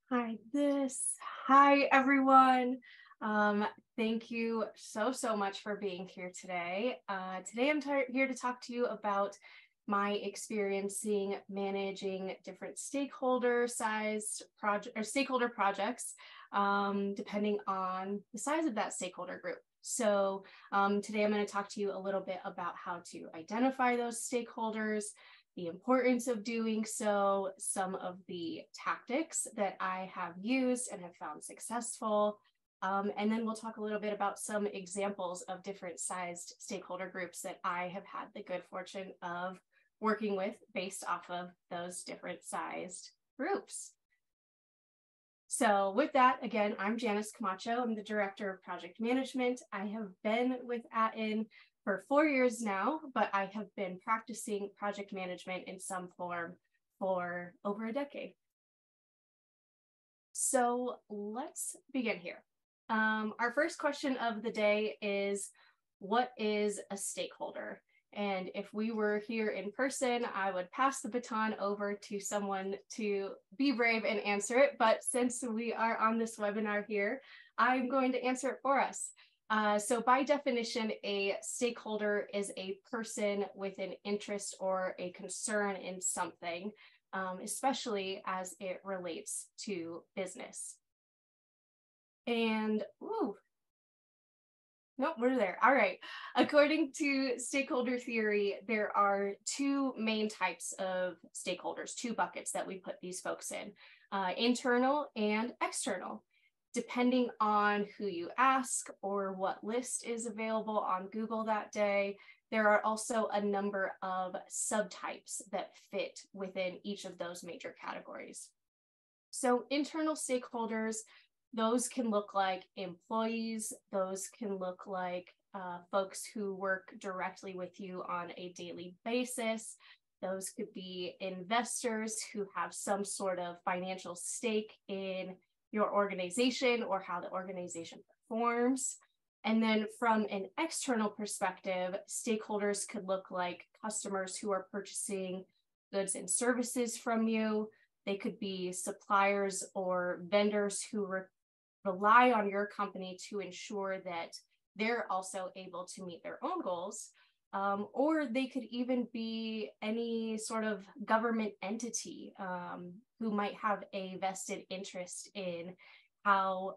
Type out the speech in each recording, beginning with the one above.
Hi, Hi, everyone. Thank you so much for being here today. Today I'm here to talk to you about my experiencing managing different stakeholder-sized project or stakeholder projects, depending on the size of that stakeholder group. So today I'm going to talk to you a little bit about how to identify those stakeholders, the importance of doing so, some of the tactics that I have used and have found successful. And then we'll talk a little bit about some examples of different sized stakeholder groups that I have had the good fortune of working with based off of those different sized groups. So with that, again, I'm Janice Camacho. I'm the Director of Project Management. I have been with ATIN for 4 years now, but I have been practicing project management in some form for over a decade. So let's begin here. Our first question of the day is, what is a stakeholder? And if we were here in person, I would pass the baton over to someone to be brave and answer it. But since we are on this webinar here, I'm going to answer it for us. So by definition, a stakeholder is a person with an interest or a concern in something, especially as it relates to business. And, nope, we're there. All right. According to stakeholder theory, there are two main types of stakeholders, two buckets that we put these folks in, internal and external. Depending on who you ask or what list is available on Google that day, there are also a number of subtypes that fit within each of those major categories. So internal stakeholders, those can look like employees, those can look like folks who work directly with you on a daily basis. Those could be investors who have some sort of financial stake in your organization or how the organization performs. And then from an external perspective, stakeholders could look like customers who are purchasing goods and services from you. They could be suppliers or vendors who rely on your company to ensure that they're also able to meet their own goals. Or they could even be any sort of government entity who might have a vested interest in how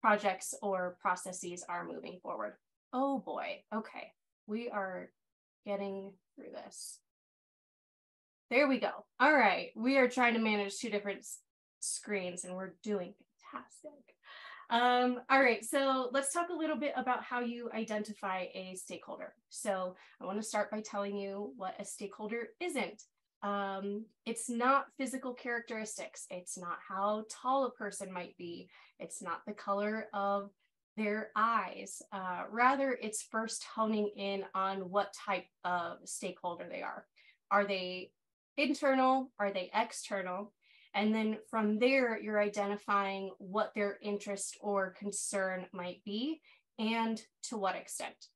projects or processes are moving forward. Oh boy, okay, we are getting through this. There we go. All right, we are trying to manage two different screens and we're doing fantastic. All right, so let's talk a little bit about how you identify a stakeholder. So I want to start by telling you what a stakeholder isn't. It's not physical characteristics. It's not how tall a person might be. It's not the color of their eyes. Rather, it's first honing in on what type of stakeholder they are. Are they internal? Are they external? And then from there, you're identifying what their interest or concern might be and to what extent.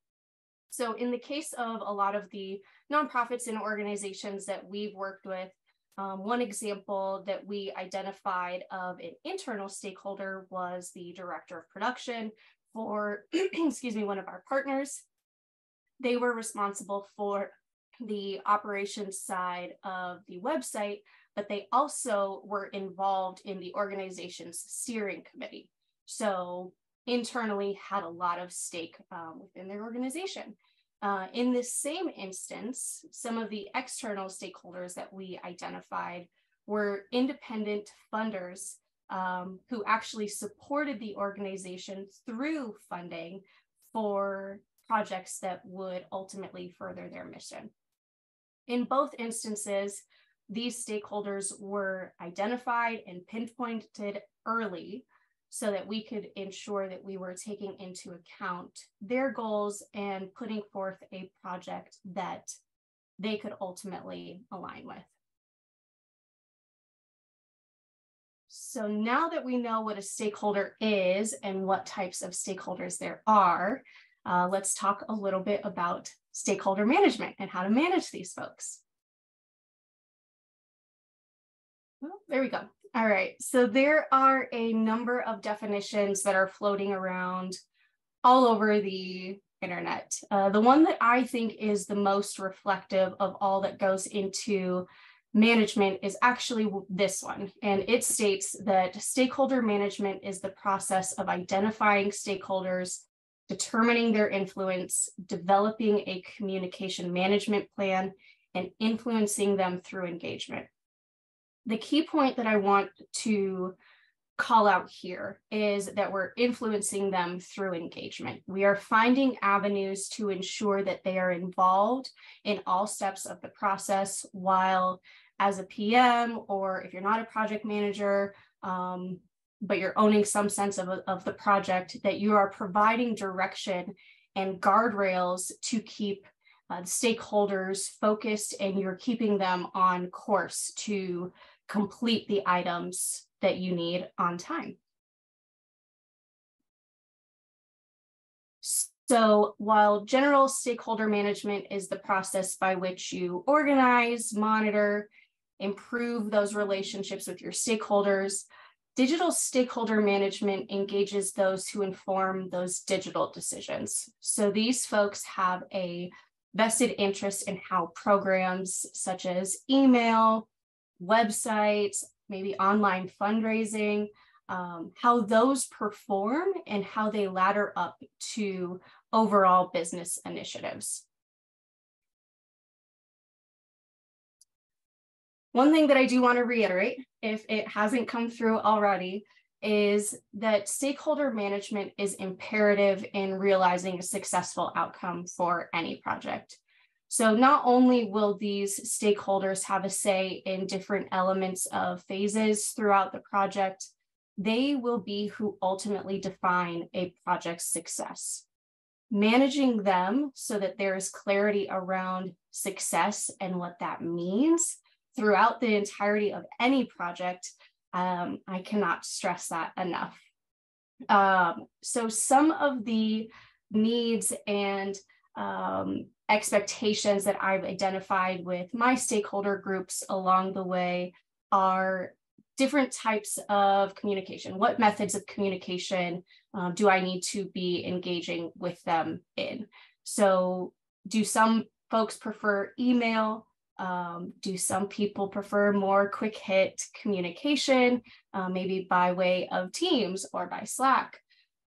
So in the case of a lot of the nonprofits and organizations that we've worked with, one example that we identified of an internal stakeholder was the director of production for, excuse me, one of our partners. They were responsible for the operations side of the website, but they also were involved in the organization's steering committee. So internally had a lot of stake within their organization. In this same instance, some of the external stakeholders that we identified were independent funders who actually supported the organization through funding for projects that would ultimately further their mission. In both instances, these stakeholders were identified and pinpointed early so that we could ensure that we were taking into account their goals and putting forth a project that they could ultimately align with. So now that we know what a stakeholder is and what types of stakeholders there are, let's talk a little bit about stakeholder management and how to manage these folks. Well, there we go. All right, so there are a number of definitions that are floating around all over the internet. The one that I think is the most reflective of all that goes into management is actually this one. And it states that stakeholder management is the process of identifying stakeholders, determining their influence, developing a communication management plan, and influencing them through engagement. The key point that I want to call out here is that we're influencing them through engagement. We are finding avenues to ensure that they are involved in all steps of the process, while as a PM, or if you're not a project manager, but you're owning some sense of the project, that you are providing direction and guardrails to keep stakeholders focused, and you're keeping them on course to complete the items that you need on time. So while general stakeholder management is the process by which you organize, monitor, improve those relationships with your stakeholders, digital stakeholder management engages those who inform those digital decisions. So these folks have a vested interest in how programs such as email, websites, maybe online fundraising, how those perform and how they ladder up to overall business initiatives. One thing that I do want to reiterate, if it hasn't come through already, is that stakeholder management is imperative in realizing a successful outcome for any project. So not only will these stakeholders have a say in different elements of phases throughout the project, they will be who ultimately define a project's success. Managing them so that there is clarity around success and what that means throughout the entirety of any project, I cannot stress that enough. So some of the needs and expectations that I've identified with my stakeholder groups along the way are different types of communication. What methods of communication do I need to be engaging with them in? So do some folks prefer email? Do some people prefer more quick hit communication, maybe by way of Teams or by Slack?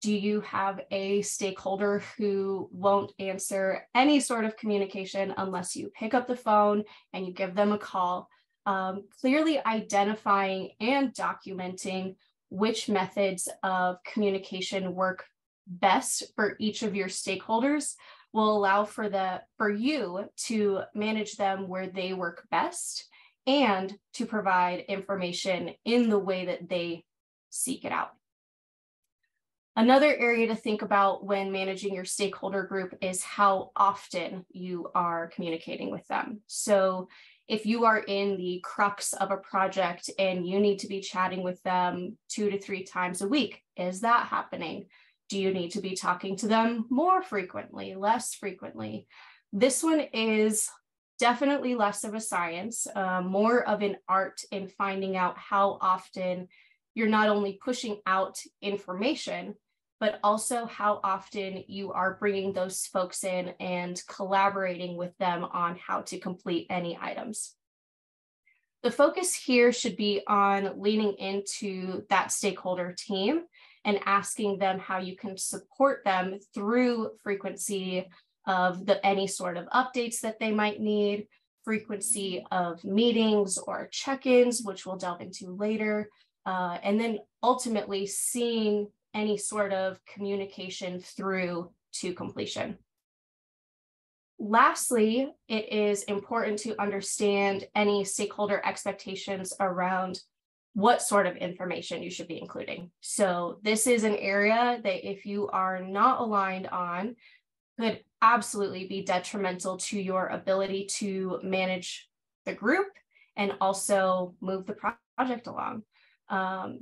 Do you have a stakeholder who won't answer any sort of communication unless you pick up the phone and you give them a call? Clearly identifying and documenting which methods of communication work best for each of your stakeholders will allow for you to manage them where they work best and to provide information in the way that they seek it out. Another area to think about when managing your stakeholder group is how often you are communicating with them. So if you are in the crux of a project and you need to be chatting with them 2 to 3 times a week, is that happening? Do you need to be talking to them more frequently, less frequently? This one is definitely less of a science, more of an art in finding out how often you're not only pushing out information, but also how often you are bringing those folks in and collaborating with them on how to complete any items. The focus here should be on leaning into that stakeholder team and asking them how you can support them through frequency of any sort of updates that they might need, frequency of meetings or check-ins, which we'll delve into later, and then ultimately seeing any sort of communication through to completion. Lastly, it is important to understand any stakeholder expectations around what sort of information you should be including. So this is an area that if you are not aligned on, could absolutely be detrimental to your ability to manage the group and also move the project along.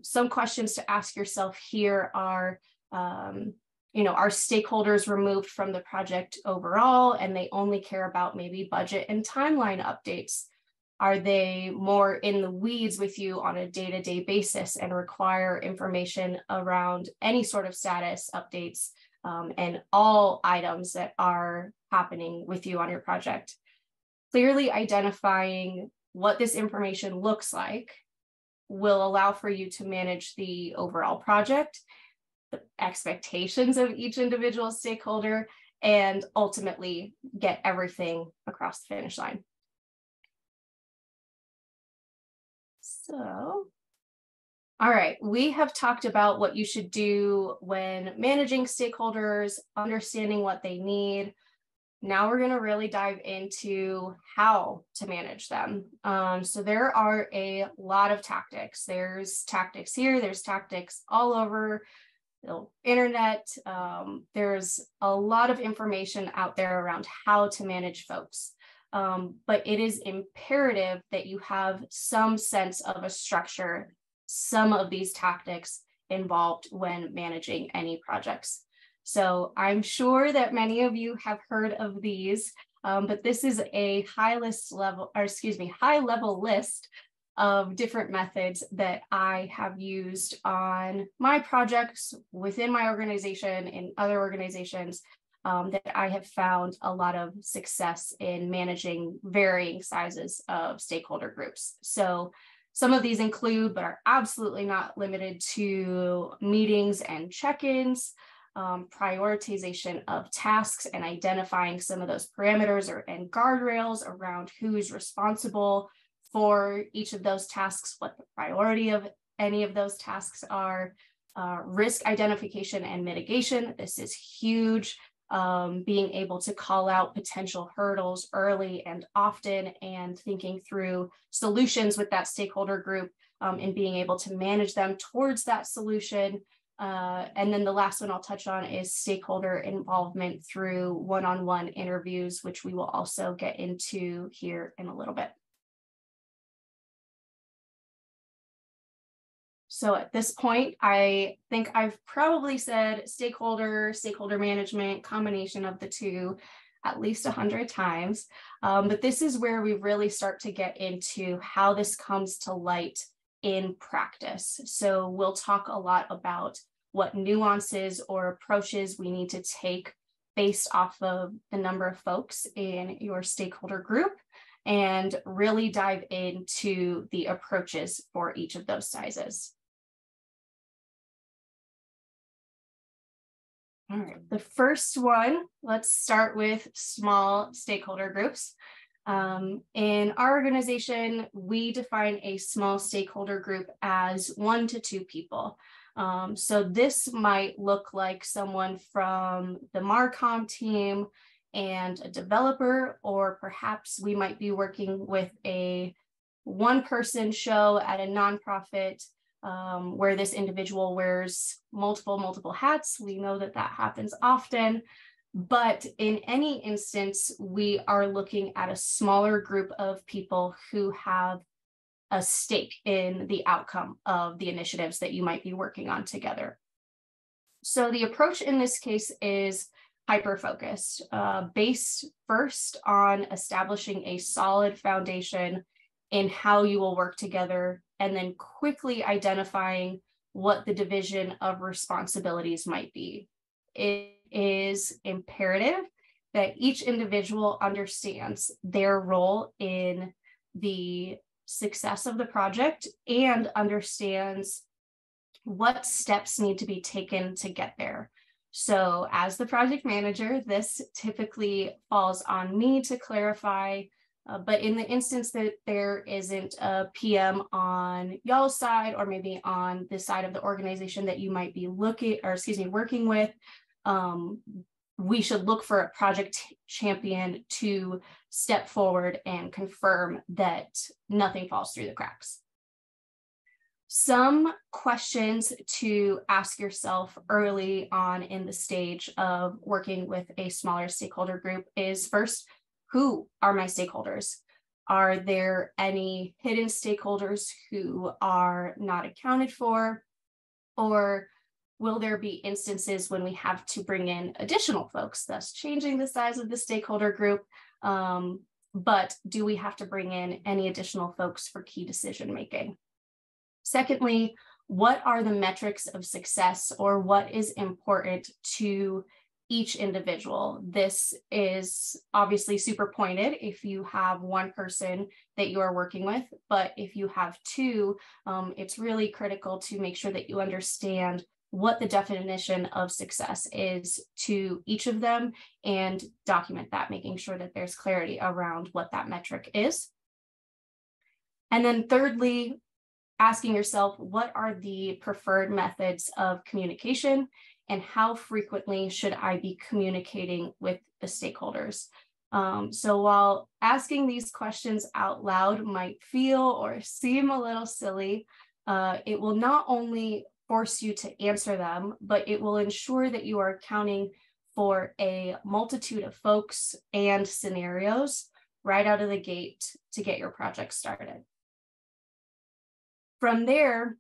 Some questions to ask yourself here are, are stakeholders removed from the project overall and they only care about maybe budget and timeline updates? Are they more in the weeds with you on a day-to-day basis and require information around any sort of status updates and all items that are happening with you on your project? Clearly identifying what this information looks like will allow for you to manage the overall project, the expectations of each individual stakeholder, and ultimately get everything across the finish line. So, all right, we have talked about what you should do when managing stakeholders, understanding what they need. Now we're going to really dive into how to manage them. So there are a lot of tactics. There's tactics here, there's tactics all over the internet. There's a lot of information out there around how to manage folks. But it is imperative that you have some sense of a structure, some of these tactics involved when managing any projects. So I'm sure that many of you have heard of these, but this is a high level list of different methods that I have used on my projects within my organization, in other organizations, that I have found a lot of success in managing varying sizes of stakeholder groups. So some of these include, but are absolutely not limited to, meetings and check-ins, prioritization of tasks and identifying some of those parameters and guardrails around who's responsible for each of those tasks, what the priority of any of those tasks are, risk identification and mitigation. This is huge. Being able to call out potential hurdles early and often, and thinking through solutions with that stakeholder group, and being able to manage them towards that solution. And then the last one I'll touch on is stakeholder involvement through one-on-one interviews, which we will also get into here in a little bit. So at this point, I think I've probably said stakeholder management, combination of the two, at least 100 times. But this is where we really start to get into how this comes to light in practice. So we'll talk a lot about what nuances or approaches we need to take based off of the number of folks in your stakeholder group, and really dive into the approaches for each of those sizes. All right, the first one, let's start with small stakeholder groups. In our organization, we define a small stakeholder group as 1 to 2 people. So this might look like someone from the Marcom team and a developer, or perhaps we might be working with a one-person show at a nonprofit, where this individual wears multiple hats. We know that that happens often, but in any instance, we are looking at a smaller group of people who have a stake in the outcome of the initiatives that you might be working on together. So the approach in this case is hyper-focused, based first on establishing a solid foundation in how you will work together, and then quickly identifying what the division of responsibilities might be. It is imperative that each individual understands their role in the success of the project and understands what steps need to be taken to get there. So as the project manager, this typically falls on me to clarify, but in the instance that there isn't a PM on y'all's side, or maybe on the side of the organization that you might be working with, we should look for a project champion to step forward and confirm that nothing falls through the cracks. Some questions to ask yourself early on in the stage of working with a smaller stakeholder group is, first, who are my stakeholders? Are there any hidden stakeholders who are not accounted for? Or will there be instances when we have to bring in additional folks, thus changing the size of the stakeholder group? but do we have to bring in any additional folks for key decision making? Secondly, what are the metrics of success, or what is important to each individual? This is obviously super pointed if you have one person that you are working with, but if you have two, it's really critical to make sure that you understand what the definition of success is to each of them and document that, making sure that there's clarity around what that metric is. And then thirdly, asking yourself, what are the preferred methods of communication and how frequently should I be communicating with the stakeholders? So while asking these questions out loud might feel or seem a little silly, it will not only force you to answer them, but it will ensure that you are accounting for a multitude of folks and scenarios right out of the gate to get your project started. From there,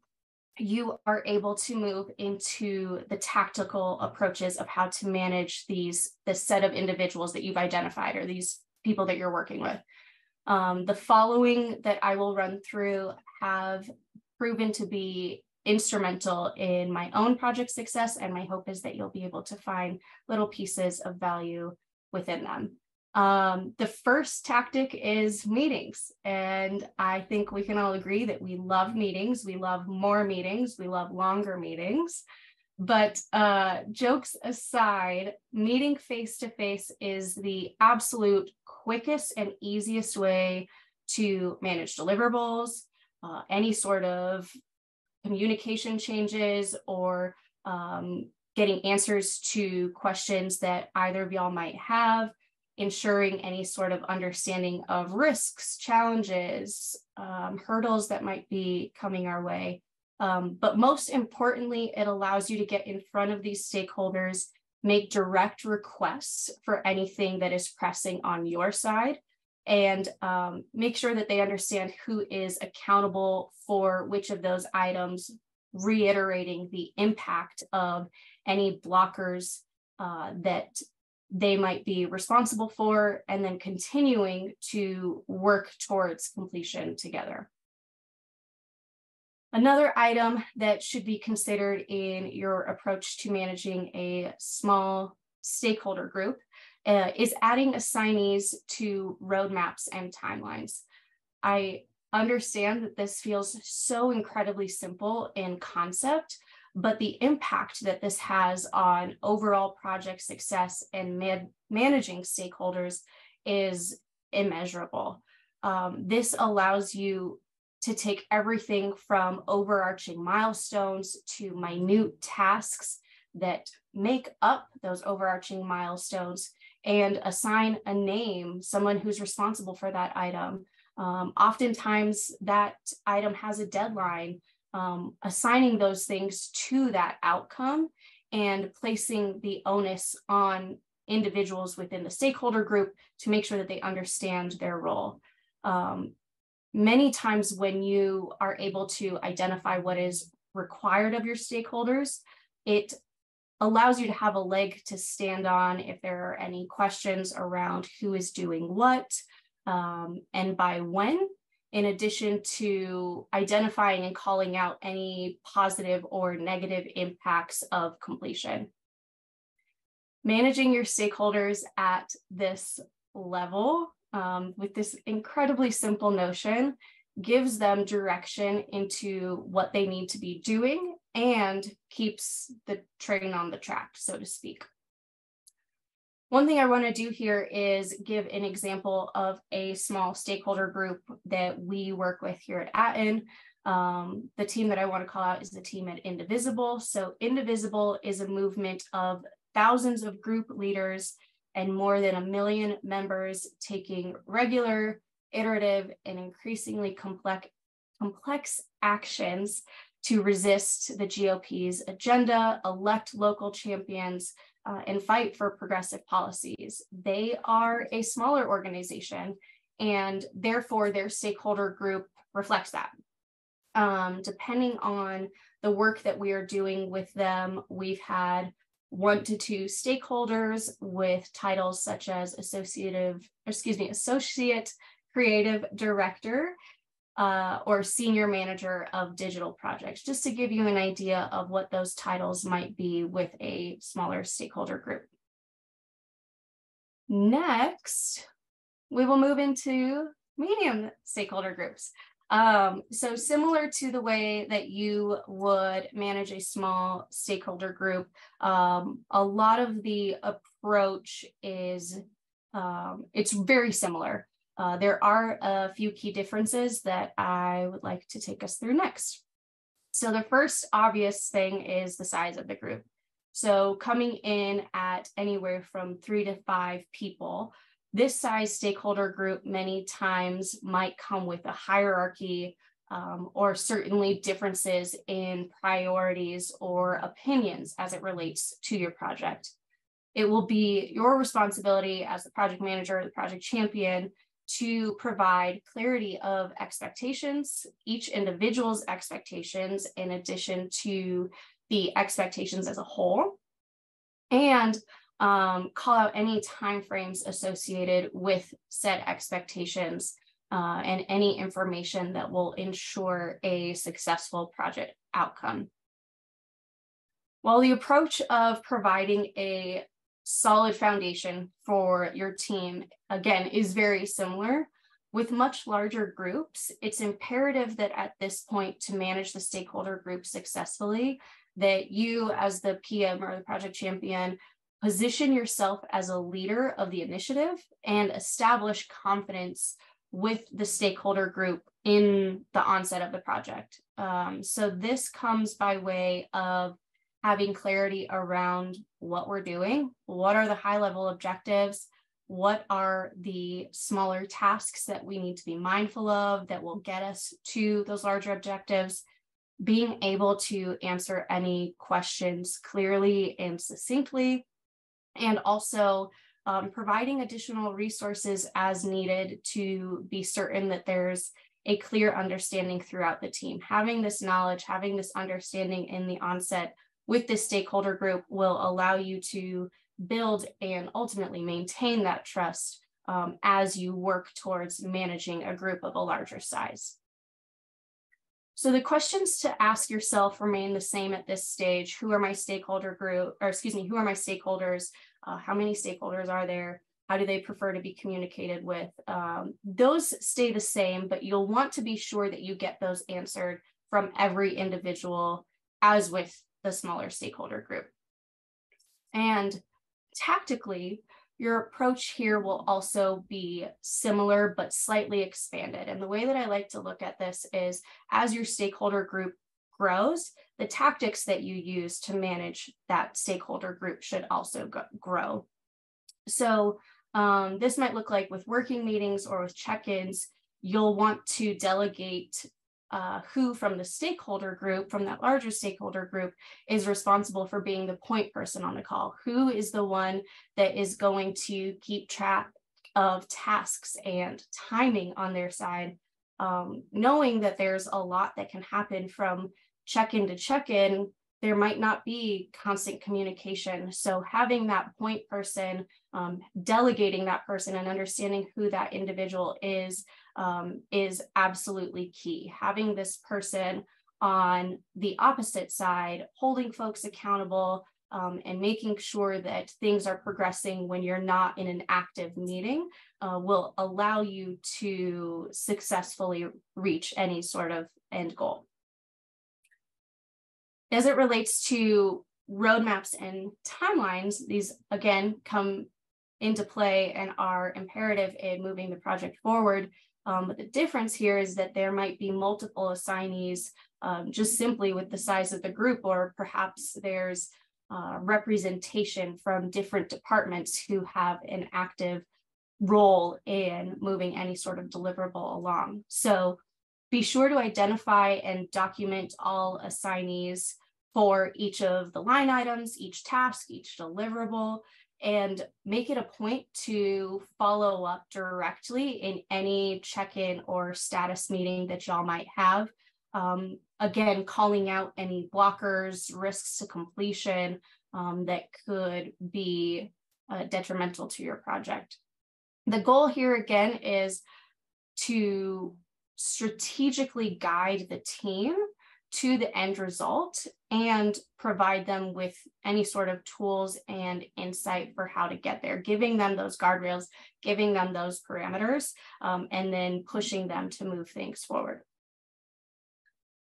you are able to move into the tactical approaches of how to manage this set of individuals that you've identified, or these people that you're working with. The following that I will run through have proven to be instrumental in my own project success, and my hope is that you'll be able to find little pieces of value within them. The first tactic is meetings, and I think we can all agree that we love meetings, we love more meetings, we love longer meetings, but jokes aside, meeting face-to-face is the absolute quickest and easiest way to manage deliverables, any sort of communication changes, or getting answers to questions that either of y'all might have, ensuring any sort of understanding of risks, challenges, hurdles that might be coming our way. But most importantly, it allows you to get in front of these stakeholders, make direct requests for anything that is pressing on your side, and make sure that they understand who is accountable for which of those items, reiterating the impact of any blockers that they might be responsible for, and then continuing to work towards completion together. Another item that should be considered in your approach to managing a small stakeholder group is adding assignees to roadmaps and timelines. I understand that this feels so incredibly simple in concept, but the impact that this has on overall project success and managing stakeholders is immeasurable. This allows you to take everything from overarching milestones to minute tasks that make up those overarching milestones, and assign a name, someone who's responsible for that item. Oftentimes that item has a deadline, assigning those things to that outcome and placing the onus on individuals within the stakeholder group to make sure that they understand their role. Many times when you are able to identify what is required of your stakeholders, it allows you to have a leg to stand on if there are any questions around who is doing what and by when, in addition to identifying and calling out any positive or negative impacts of completion. Managing your stakeholders at this level with this incredibly simple notion gives them direction into what they need to be doing and keeps the train on the track, so to speak. One thing I want to do here is give an example of a small stakeholder group that we work with here at Atten. The team that I want to call out is the team at Indivisible. So Indivisible is a movement of thousands of group leaders and more than 1 million members taking regular, iterative, and increasingly complex actions to resist the GOP's agenda, elect local champions, and fight for progressive policies. They are a smaller organization, and therefore their stakeholder group reflects that. Depending on the work that we are doing with them, we've had 1 to 2 stakeholders with titles such as associate creative director or senior manager of digital projects, just to give you an idea of what those titles might be with a smaller stakeholder group. Next, we will move into medium stakeholder groups. So similar to the way that you would manage a small stakeholder group, a lot of the approach is, it's very similar. There are a few key differences that I would like to take us through next. So the first obvious thing is the size of the group. So coming in at anywhere from 3 to 5 people, this size stakeholder group many times might come with a hierarchy or certainly differences in priorities or opinions as it relates to your project. It will be your responsibility as the project manager or the project champion to provide clarity of expectations, each individual's expectations, in addition to the expectations as a whole, and call out any timeframes associated with said expectations and any information that will ensure a successful project outcome. While the approach of providing a solid foundation for your team, again, is very similar, with much larger groups, it's imperative that at this point, to manage the stakeholder group successfully, that you as the PM or the project champion position yourself as a leader of the initiative and establish confidence with the stakeholder group in the onset of the project. So this comes by way of having clarity around what we're doing, what are the high-level objectives, what are the smaller tasks that we need to be mindful of that will get us to those larger objectives, being able to answer any questions clearly and succinctly, and also providing additional resources as needed to be certain that there's a clear understanding throughout the team. Having this knowledge, having this understanding in the onset with this stakeholder group will allow you to build and ultimately maintain that trust as you work towards managing a group of a larger size. So the questions to ask yourself remain the same at this stage. Who are my stakeholder group, or excuse me, who are my stakeholders? How many stakeholders are there? How do they prefer to be communicated with? Those stay the same, but you'll want to be sure that you get those answered from every individual, as with the smaller stakeholder group. And tactically, your approach here will also be similar but slightly expanded. And the way that I like to look at this is, as your stakeholder group grows, the tactics that you use to manage that stakeholder group should also grow. So this might look like with working meetings or with check-ins, you'll want to delegate who from the stakeholder group, from that larger stakeholder group, is responsible for being the point person on the call. Who is the one that is going to keep track of tasks and timing on their side, knowing that there's a lot that can happen from check-in to check-in. There might not be constant communication. So having that point person, delegating that person and understanding who that individual is absolutely key. Having this person on the opposite side, holding folks accountable and making sure that things are progressing when you're not in an active meeting will allow you to successfully reach any sort of end goal. As it relates to roadmaps and timelines, these again come into play and are imperative in moving the project forward. But the difference here is that there might be multiple assignees just simply with the size of the group, or perhaps there's representation from different departments who have an active role in moving any sort of deliverable along. So be sure to identify and document all assignees for each of the line items, each task, each deliverable, and make it a point to follow up directly in any check-in or status meeting that y'all might have. Again, calling out any blockers, risks to completion, that could be detrimental to your project. The goal here again is to strategically guide the team to the end result and provide them with any sort of tools and insight for how to get there, giving them those guardrails, giving them those parameters, and then pushing them to move things forward.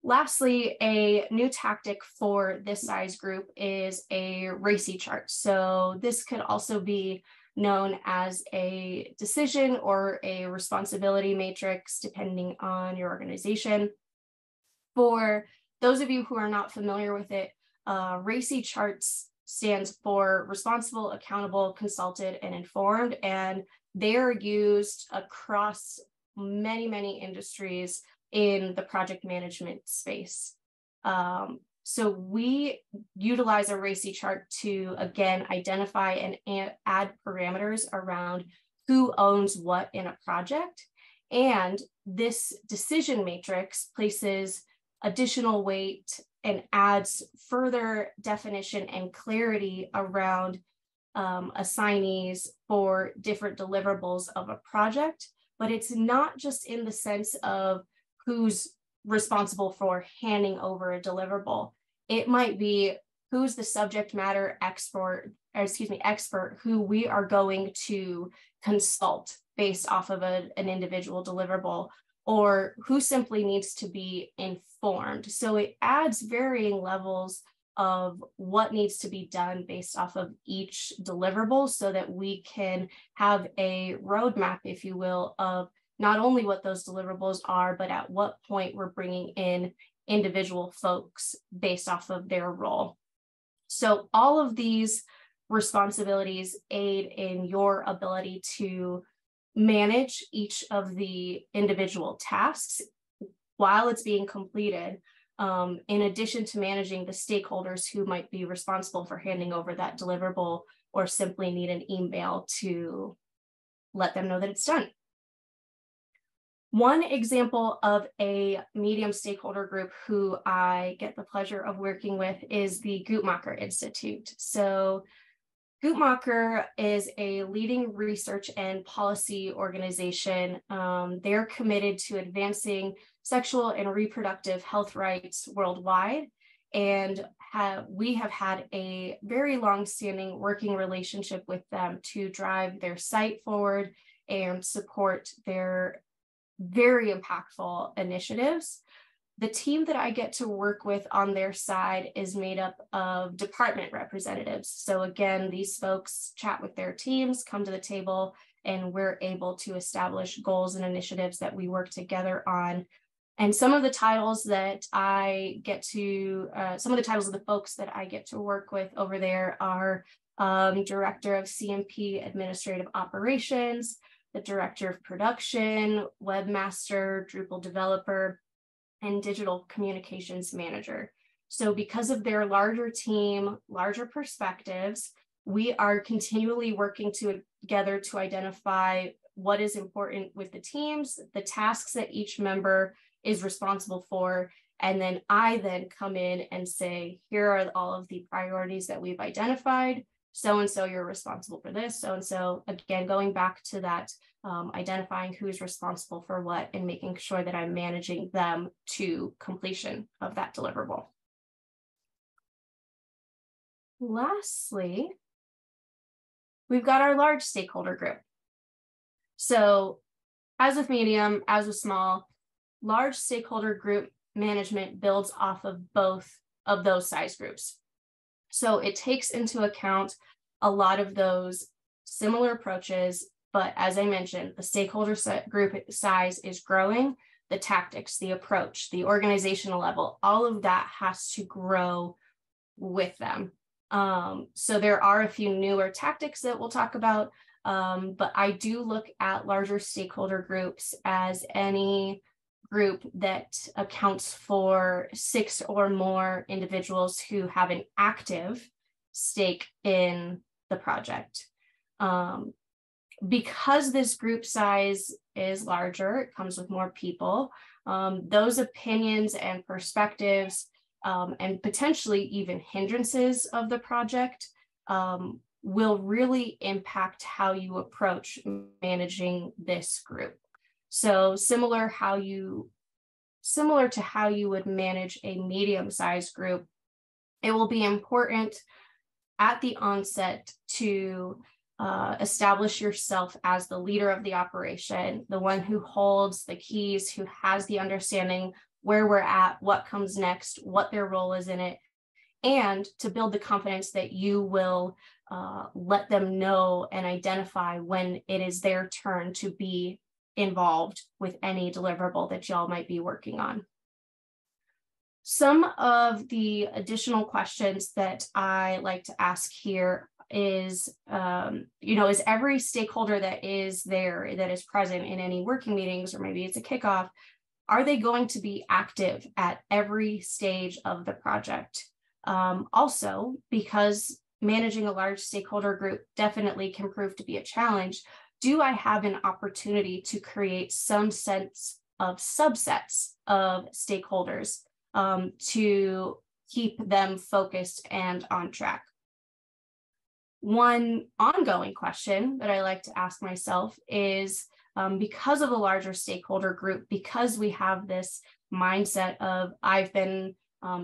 Lastly, a new tactic for this size group is a RACI chart. So this could also be known as a decision or a responsibility matrix, depending on your organization. For those of you who are not familiar with it, RACI charts stands for responsible, accountable, consulted, and informed, and they are used across many, many industries in the project management space. So we utilize a RACI chart to, again, identify and add parameters around who owns what in a project. And this decision matrix places additional weight and adds further definition and clarity around assignees for different deliverables of a project. But it's not just in the sense of who's responsible for handing over a deliverable. It might be who's the subject matter expert who we are going to consult based off of an individual deliverable, or who simply needs to be informed. So it adds varying levels of what needs to be done based off of each deliverable so that we can have a roadmap, if you will, of not only what those deliverables are, but at what point we're bringing in individual folks based off of their role. So all of these responsibilities aid in your ability to manage each of the individual tasks while it's being completed, in addition to managing the stakeholders who might be responsible for handing over that deliverable or simply need an email to let them know that it's done. One example of a medium stakeholder group who I get the pleasure of working with is the Guttmacher Institute. So Guttmacher is a leading research and policy organization. They're committed to advancing sexual and reproductive health rights worldwide. And we have had a very long-standing working relationship with them to drive their site forward and support their very impactful initiatives. The team that I get to work with on their side is made up of department representatives. So again, these folks chat with their teams, come to the table, and we're able to establish goals and initiatives that we work together on. And some of the titles that I get to, some of the titles of the folks that I get to work with over there are Director of CMP Administrative Operations, the Director of Production, Webmaster, Drupal Developer, and Digital Communications Manager. So because of their larger team, larger perspectives, we are continually working together to identify what is important with the teams, the tasks that each member is responsible for, and then I then come in and say, here are all of the priorities that we've identified. So-and-so, you're responsible for this. So-and-so, again, going back to that, identifying who's responsible for what and making sure that I'm managing them to completion of that deliverable. Lastly, we've got our large stakeholder group. So as with medium, as with small, large stakeholder group management builds off of both of those size groups. So it takes into account a lot of those similar approaches, but as I mentioned, the stakeholder group size is growing, the tactics, the approach, the organizational level, all of that has to grow with them. So there are a few newer tactics that we'll talk about, but I do look at larger stakeholder groups as any group that accounts for 6 or more individuals who have an active stake in the project. Because this group size is larger, it comes with more people, those opinions and perspectives and potentially even hindrances of the project will really impact how you approach managing this group. So similar to how you would manage a medium-sized group, it will be important at the onset to establish yourself as the leader of the operation, the one who holds the keys, who has the understanding where we're at, what comes next, what their role is in it, and to build the confidence that you will let them know and identify when it is their turn to be involved with any deliverable that y'all might be working on. Some of the additional questions that I like to ask here is, is every stakeholder that is there, that is present in any working meetings, or maybe it's a kickoff, are they going to be active at every stage of the project? Also, because managing a large stakeholder group definitely can prove to be a challenge, do I have an opportunity to create some sense of subsets of stakeholders to keep them focused and on track? One ongoing question that I like to ask myself is, because of a larger stakeholder group, because we have this mindset of I've been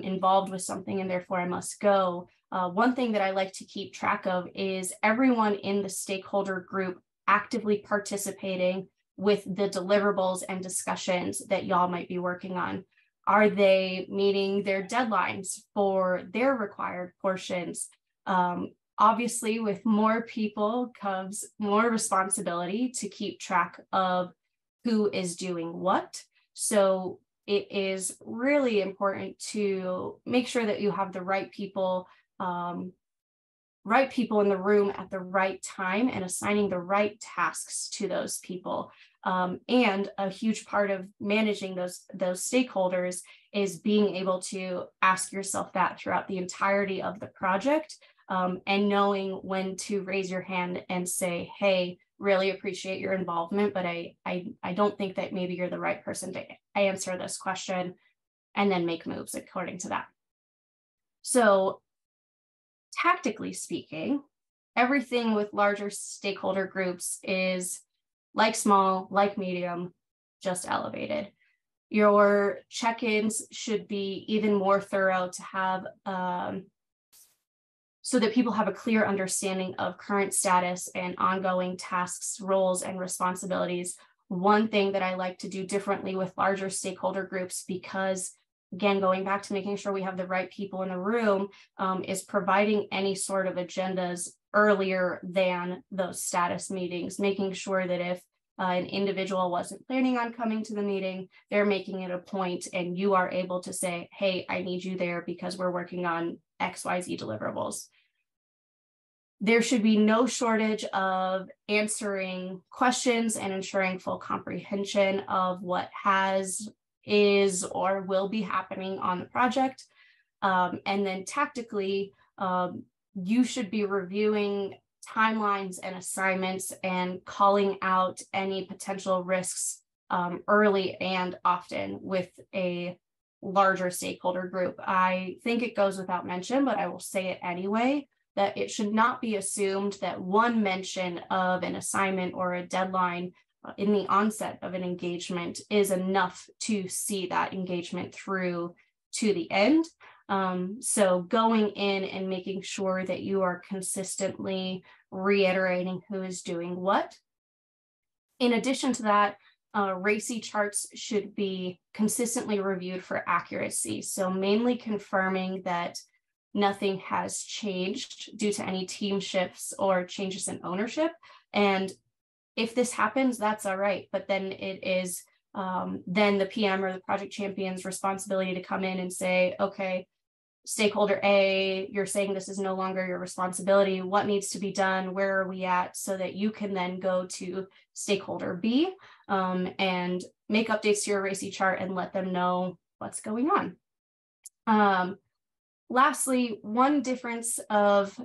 involved with something and therefore I must go, one thing that I like to keep track of is everyone in the stakeholder group actively participating with the deliverables and discussions that y'all might be working on. Are they meeting their deadlines for their required portions? Obviously, with more people comes more responsibility to keep track of who is doing what. So it is really important to make sure that you have the right people in the room at the right time and assigning the right tasks to those people. And a huge part of managing those stakeholders is being able to ask yourself that throughout the entirety of the project, and knowing when to raise your hand and say, hey, really appreciate your involvement, but I don't think that maybe you're the right person to answer this question, and then make moves according to that. So tactically speaking, everything with larger stakeholder groups is like small, like medium, just elevated. Your check-ins should be even more thorough to have so that people have a clear understanding of current status and ongoing tasks, roles, and responsibilities. One thing that I like to do differently with larger stakeholder groups, because again, going back to making sure we have the right people in the room, is providing any sort of agendas earlier than those status meetings, making sure that if an individual wasn't planning on coming to the meeting, they're making it a point and you are able to say, hey, I need you there because we're working on XYZ deliverables. There should be no shortage of answering questions and ensuring full comprehension of what is, or will be happening on the project. And then tactically, you should be reviewing timelines and assignments and calling out any potential risks early and often with a larger stakeholder group. I think it goes without mention, but I will say it anyway, that it should not be assumed that one mention of an assignment or a deadline in the onset of an engagement is enough to see that engagement through to the end. So going in and making sure that you are consistently reiterating who is doing what. In addition to that, RACI charts should be consistently reviewed for accuracy. So mainly confirming that nothing has changed due to any team shifts or changes in ownership. And if this happens, that's all right. But then it is then the PM or the project champion's responsibility to come in and say, okay, stakeholder A, you're saying this is no longer your responsibility. What needs to be done? Where are we at? So that you can then go to stakeholder B and make updates to your RACI chart and let them know what's going on. Lastly, one difference of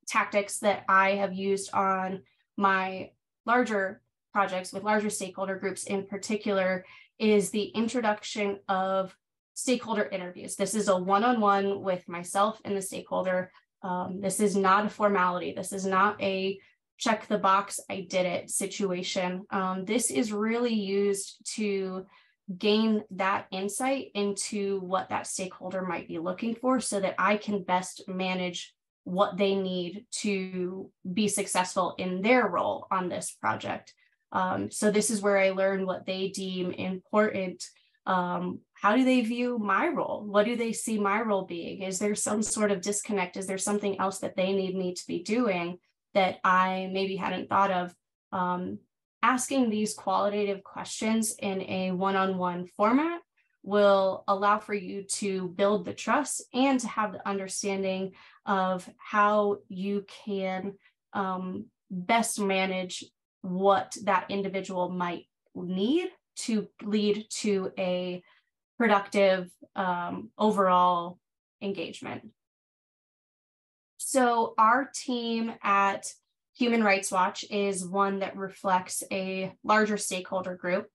tactics that I have used on my larger projects with larger stakeholder groups in particular is the introduction of stakeholder interviews. This is a one-on-one with myself and the stakeholder. This is not a formality. This is not a check the box, I did it situation. This is really used to gain that insight into what that stakeholder might be looking for so that I can best manage what they need to be successful in their role on this project. So this is where I learn what they deem important. How do they view my role? What do they see my role being? Is there some sort of disconnect? Is there something else that they need me to be doing that I maybe hadn't thought of? Asking these qualitative questions in a one-on-one format will allow for you to build the trust and to have the understanding of how you can best manage what that individual might need to lead to a productive overall engagement. So our team at Human Rights Watch is one that reflects a larger stakeholder group.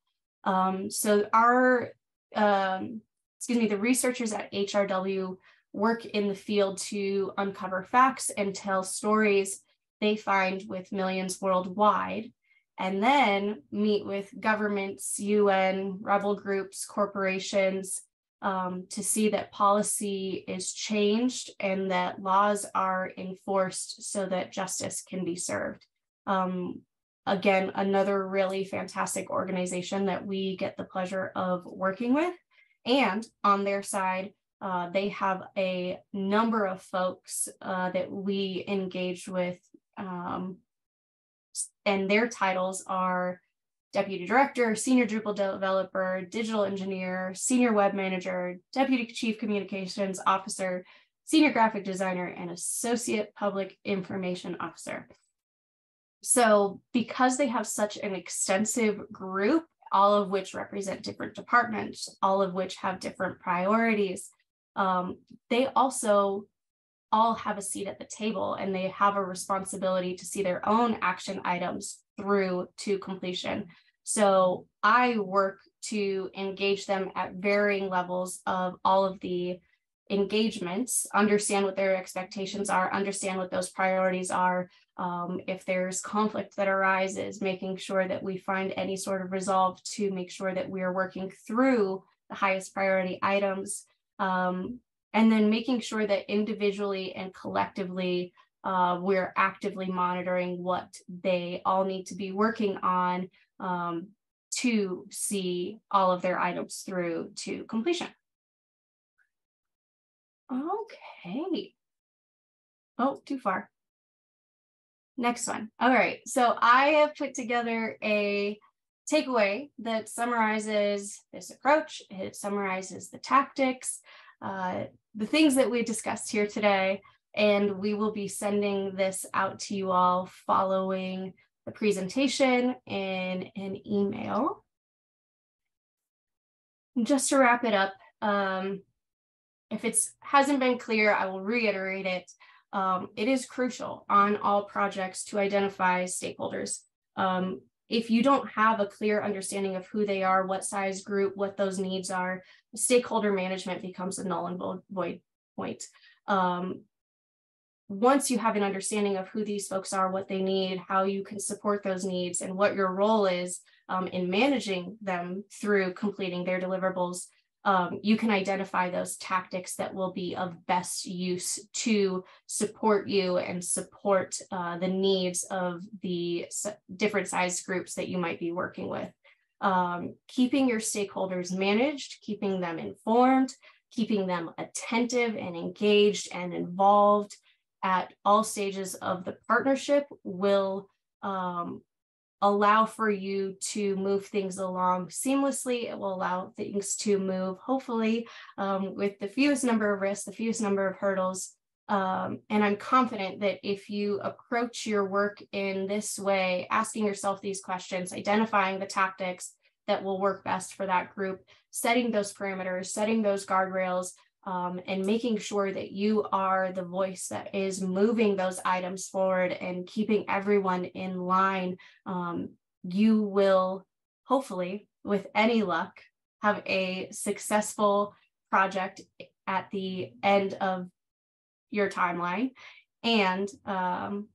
So our, the researchers at HRW work in the field to uncover facts and tell stories they find with millions worldwide, and then meet with governments, UN, rebel groups, corporations, to see that policy is changed and that laws are enforced so that justice can be served. Again, another really fantastic organization that we get the pleasure of working with. And on their side, they have a number of folks that we engage with, and their titles are Deputy Director, Senior Drupal Developer, Digital Engineer, Senior Web Manager, Deputy Chief Communications Officer, Senior Graphic Designer, and Associate Public Information Officer. So because they have such an extensive group, all of which represent different departments, all of which have different priorities, they also all have a seat at the table, and they have a responsibility to see their own action items through to completion. So I work to engage them at varying levels of all of the engagements, understand what their expectations are, understand what those priorities are. If there's conflict that arises, making sure that we find any sort of resolve to make sure that we are working through the highest priority items. And then making sure that individually and collectively, we're actively monitoring what they all need to be working on to see all of their items through to completion. Okay. Oh, too far. Next one. All right. So I have put together a takeaway that summarizes this approach. It summarizes the tactics, the things that we discussed here today, and we will be sending this out to you all following the presentation in an email. Just to wrap it up, if it hasn't been clear, I will reiterate it. It is crucial on all projects to identify stakeholders. If you don't have a clear understanding of who they are, what size group, what those needs are, stakeholder management becomes a null and void point. Once you have an understanding of who these folks are, what they need, how you can support those needs, and what your role is in managing them through completing their deliverables, you can identify those tactics that will be of best use to support you and support the needs of the different size groups that you might be working with. Keeping your stakeholders managed, keeping them informed, keeping them attentive and engaged and involved at all stages of the partnership will allow for you to move things along seamlessly. It will allow things to move, hopefully, with the fewest number of risks, the fewest number of hurdles. And I'm confident that if you approach your work in this way, asking yourself these questions, identifying the tactics that will work best for that group, setting those parameters, setting those guardrails, and making sure that you are the voice that is moving those items forward and keeping everyone in line, you will hopefully, with any luck, have a successful project at the end of your timeline, and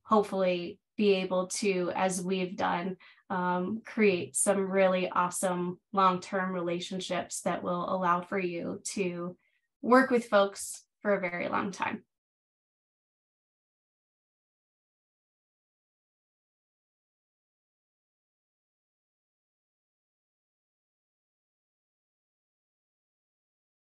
hopefully be able to, as we've done, create some really awesome long-term relationships that will allow for you to work with folks for a very long time.